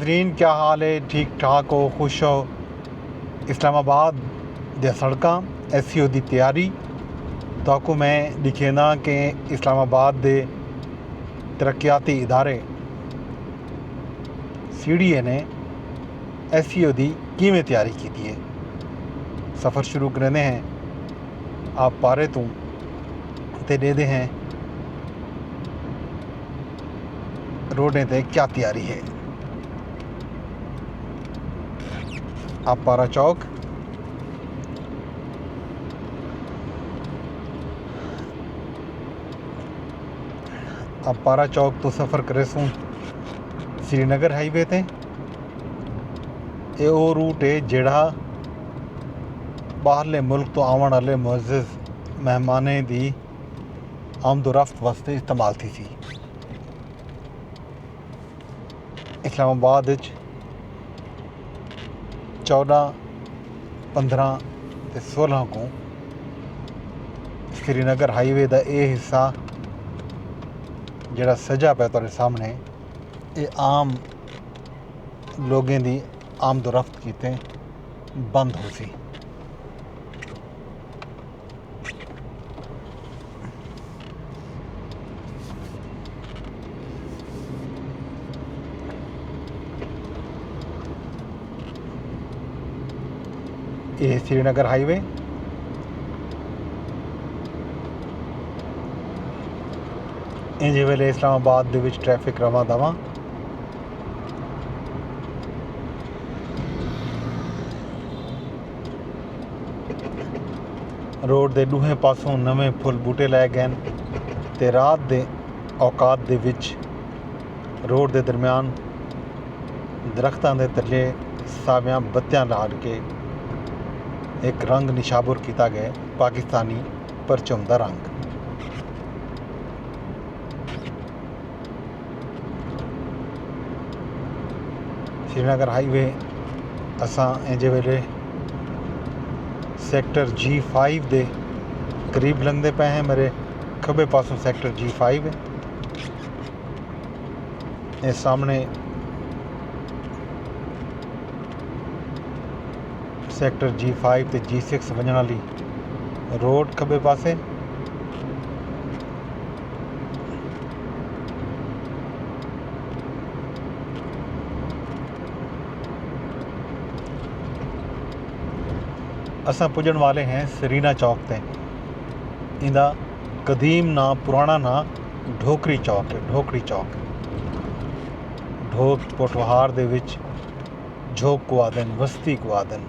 नाजरीन क्या हाल है, ठीक ठाक हो, खुश हो। इस्लामाबाद दी सड़कां SEO की तैयारी तो मैं लिखे ना कि इस्लामाबाद के तरक्याती इदारे CDA ने SEO की किमें तैयारी की है। सफ़र शुरू करने हैं आप पारे तो देते हैं रोडें ते क्या तैयारी है। आप पारा चौक आप पारा चौक तो सफ़र करे सूँ श्रीनगर हाईवे ते ये वो रूट है जिहड़ा बाहरले मुल्क तो आवन वाले मुअज़्ज़ज़ मेहमानें दी आमदोरफ्त वास्ते इस्तेमाल थी सी। इस्लामाबाद 14, 15 ते 16 को श्रीनगर हाईवे का ये हिस्सा जिहड़ा सजा पे तुहाडे सामने ये आम लोगों की आमदोरफ्त कीते बंद हो सी। ये श्रीनगर हाईवे इंज वेले इस्लामाबाद दे विच ट्रैफिक रवा दवा रोड के दूहे पासों नवे फुल बूटे लाए गए ते रात के औकात दे विच रोड के दरम्यान दरख्तां दे थल्ले सावियां बत्तियां ला के एक रंग निशाबुर किया गया पाकिस्तानी परचम का रंग। श्रीनगर हाईवे असां इंज वेले सेक्टर G5 के करीब लंघते पे हैं। मेरे खब्बे पासों सेक्टर G5 है। ये सामने सेक्टर G5 ते G6 वजन वाली रोड खब्बे पासे। असां पुजन वाले हैं सरीना चौक ते। इंदा कदीम ना पुराना ना ढोकरी चौक है। ढोकरी चौक ढोक पोठवहार दे विच झोक को आदन वस्ती को आदन।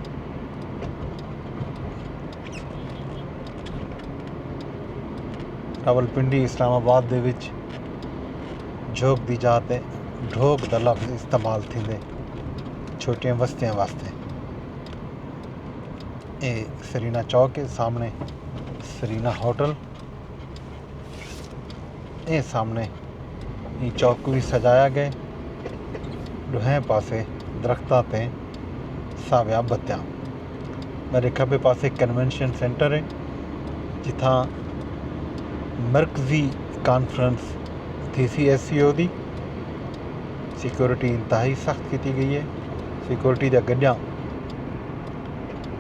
रावलपिंडी इस्लामाबाद दे विच झोक दी जात है ढोक दा लफ्ज़ इस्तेमाल थींदे छोटियां बस्तियां वास्ते। ये सरीना चौक है। सामने सरीना होटल ये सामने ये चौक भी सजाया गया दुहें पासे दरख्तां ते साविया बत्तियां। मेरे खब्बे पासे कन्वेंशन सेंटर है जिथा मरकजी कॉन्फ्रेंस थी सी SEO की। सिक्योरिटी इंतहाई सख्त की गई है। सिक्योरिटी दा गड्डियां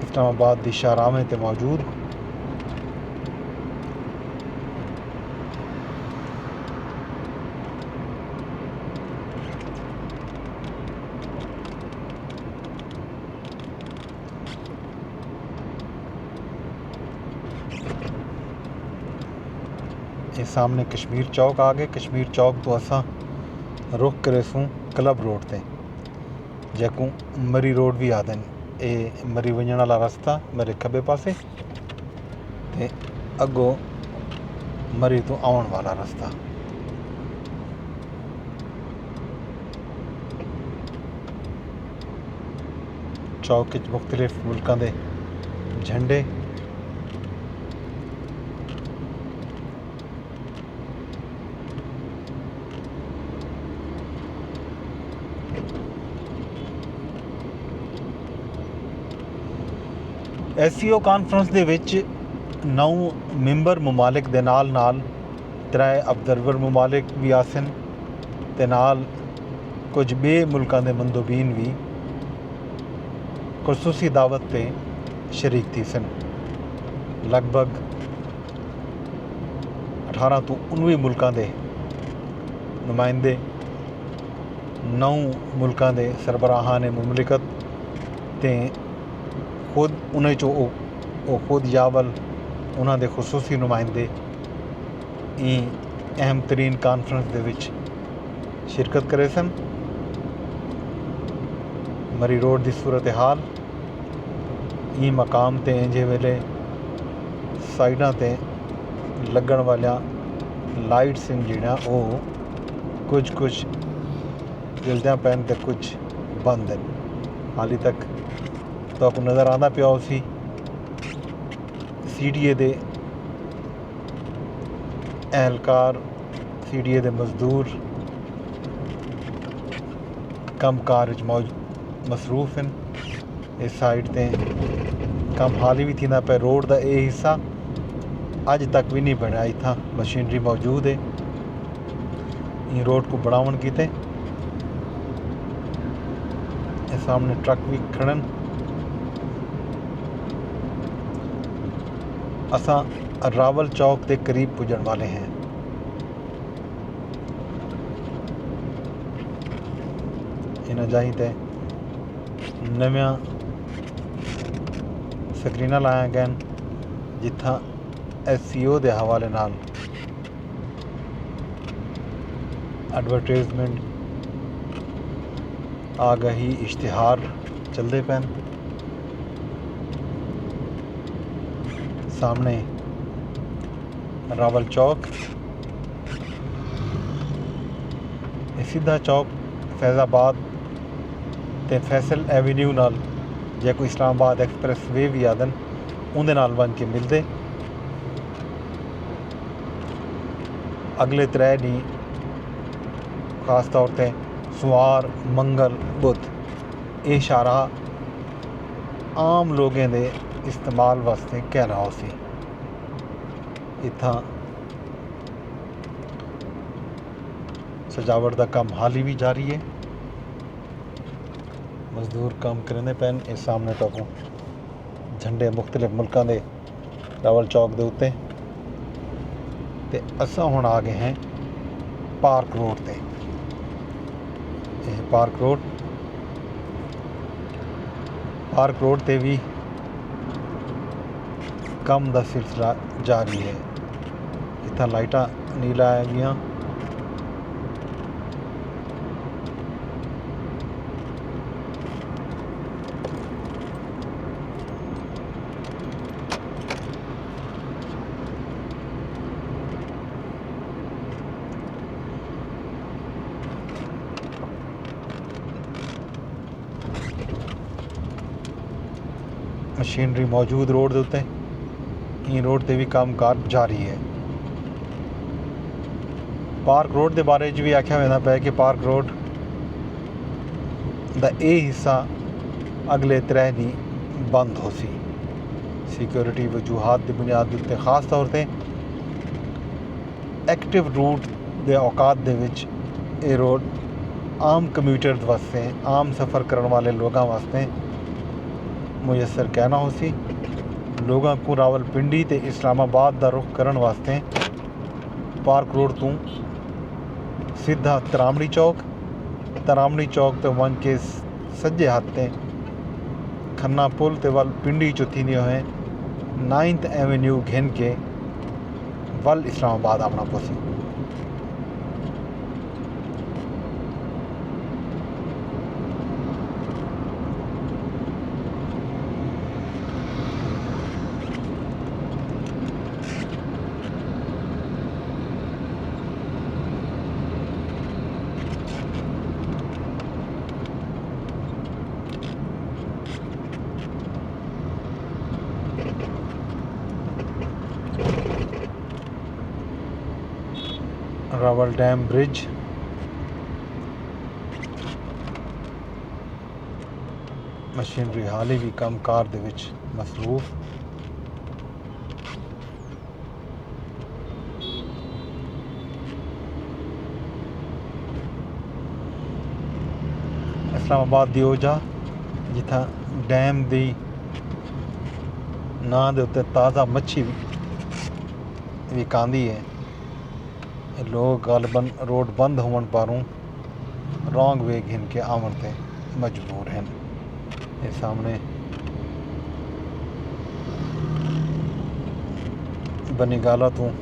इस्लामाबाद की शाहराहें ते मौजूद। ये सामने कश्मीर चौक आ गए। कश्मीर चौक तो असा रुख करे सूँ क्लब रोड ते जैकू मरी रोड भी आदन। ये मरी वजन वाला रास्ता मेरे खब्बे पासे ते अगों मरी तो आउण वाला रास्ता। चौक विच मुख्तलिफ मुल्कां दे झंडे SEO कॉन्फ्रेंस दे विच 9 मैंबर ममालिक दे नाल 3 ऑब्जर्वर ममालिक भी आसन ते नाल ਕੁਝ ਬੇ ਮੁਲਕਾਂ ਦੇ ਮੰਦੋਬੀਨ ਵੀ ਖੁਸੂਸੀ ਦਾਵਤ 'ਤੇ ਸ਼ਰੀਕ ਥੀ ਸਨ। ਲਗਭਗ 18 ਤੋਂ 19 ਮੁਲਕਾਂ ਦੇ ਨੁਮਾਇੰਦੇ, 9 ਮੁਲਕਾਂ ਦੇ ਸਰਬਰਾਹਾਂ ਨੇ ਮੁਮਲਿਕਤ ਤੇ ਖੁਦ ਉਹਨਾਂ 'ਚੋਂ ਉਹ ਖੁਦ ਯਾਵਲ ਉਹਨਾਂ ਦੇ ਖੁਸੂਸੀ ਨੁਮਾਇੰਦੇ ਇਹ ਅਹਿਮ ਤਰੀਨ ਕਾਨਫਰੰਸ ਦੇ ਵਿੱਚ ਸ਼ਿਰਕਤ करे सन। मरी रोड की सूरत हाल ई मकाम ते इंजे वेले साइडां ते लगन वालियां लाइट्स जिहड़ियां ओह कुछ जलदियां पैन ते कुछ बंद हैं। हाली तक तो आपको नज़र आंदा पिया उसी CDA दे एहलकार, CDA दे मजदूर कम कार मसरूफ हैं। इस साइड ते कम हाली भी थींदा पे। रोड का यह हिस्सा अज तक भी नहीं बनया, इतना मशीनरी मौजूद है इन रोड को बनावन कीते। सामने ट्रक भी खड़न। असां रावल चौक के करीब पुजन वाले हैं। इन जाही ते नव्या स्क्रीनां लाया गए जिथा SEO के हवाले नाल एडवरटाइजमेंट, आगाही, इश्तिहार चलते पैन। सामने रावल चौक, सीधा चौक फैज़ाबाद ते फैसल एवेन्यू नाल जे कोई इस्लामाबाद एक्सप्रैस वे भी आदन उहदे नाल बन के मिलते। अगले 3 दिन खास तौर पर सोमवार, मंगल, बुध ये शाहराह आम लोगों के इस्तेमाल वास्ते कहना हो सी। इत्थां सजावट का काम हाली भी जारी है। मजदूर काम करने पैन। इस सामने तो झंडे मुख्तलिफ मुल्कों के रावल चौक के उत्ते ते असां हुण आ गए हैं पार्क रोड ते। पार्क रोड ते भी कम का सिलसिला जारी है। इतना लाइटां नहीं लाया गया। मशीनरी मौजूद रोड के उत्ते। इन रोड ते भी काम कार जारी है। पार्क रोड के बारे भी आख्या वेंदा पे कि पार्क रोड का यह हिस्सा अगले 3 दिन बंद हो सी। सिक्योरिटी वजूहात की बुनियाद उत्ते खास तौर पर एक्टिव रूट के औकात दे विच ये रोड आम कम्यूटर वास्ते, आम सफ़र करने वाले लोगों वास्ते मुयसर कहना हो सी। लोगों को रावलपिंडी ते इस्लामाबाद का रुख करने वास्ते पार्क रोड तो सीधा तरामड़ी चौक तो वन के सज्जे हाथ ते खन्ना पुल ते वल पिंडी चो थींदे हुए 9th एवेन्यू घिन के वल इस्लामाबाद आना पोसी। रावल डैम ब्रिज, मशीनरी हाली भी कम कार दे विच मसरूफ। इस्लामाबाद दी ओजा जिथा डैम दी नां दे उत्ते ताज़ा मच्छी विकांदी है। लोग गालबन रोड बंद होवन पारों रॉन्ग वे घिन के आवन ते मजबूर हैं। ये सामने बनीगाला तो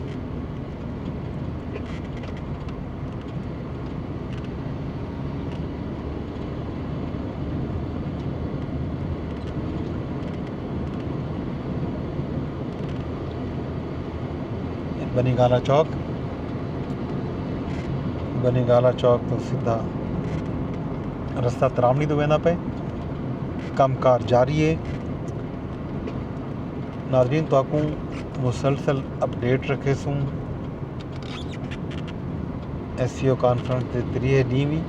बनीगाला चौक तो सीधा रास्ता तरावनी तो वेंदा पे कमकार जारी है। नाज़रीन तो आकूं मुसलसल अपडेट रखे सूं SCO कॉन्फ्रेंस के 3 ॾींहुं भी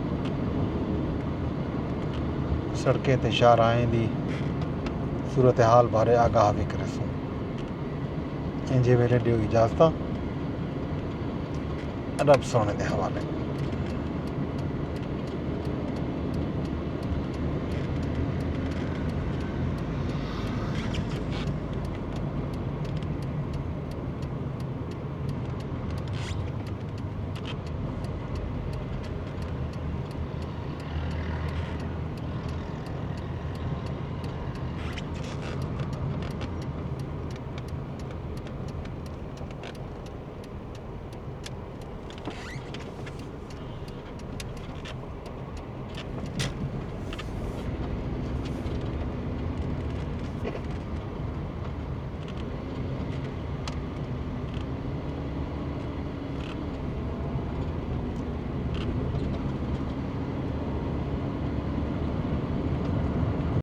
सड़कें ते शाहराहें दी सूरत हाल बारे आगाह भी करे सूं। इंजे वेले ॾियो इजाज़त रब सोने दे हवाले।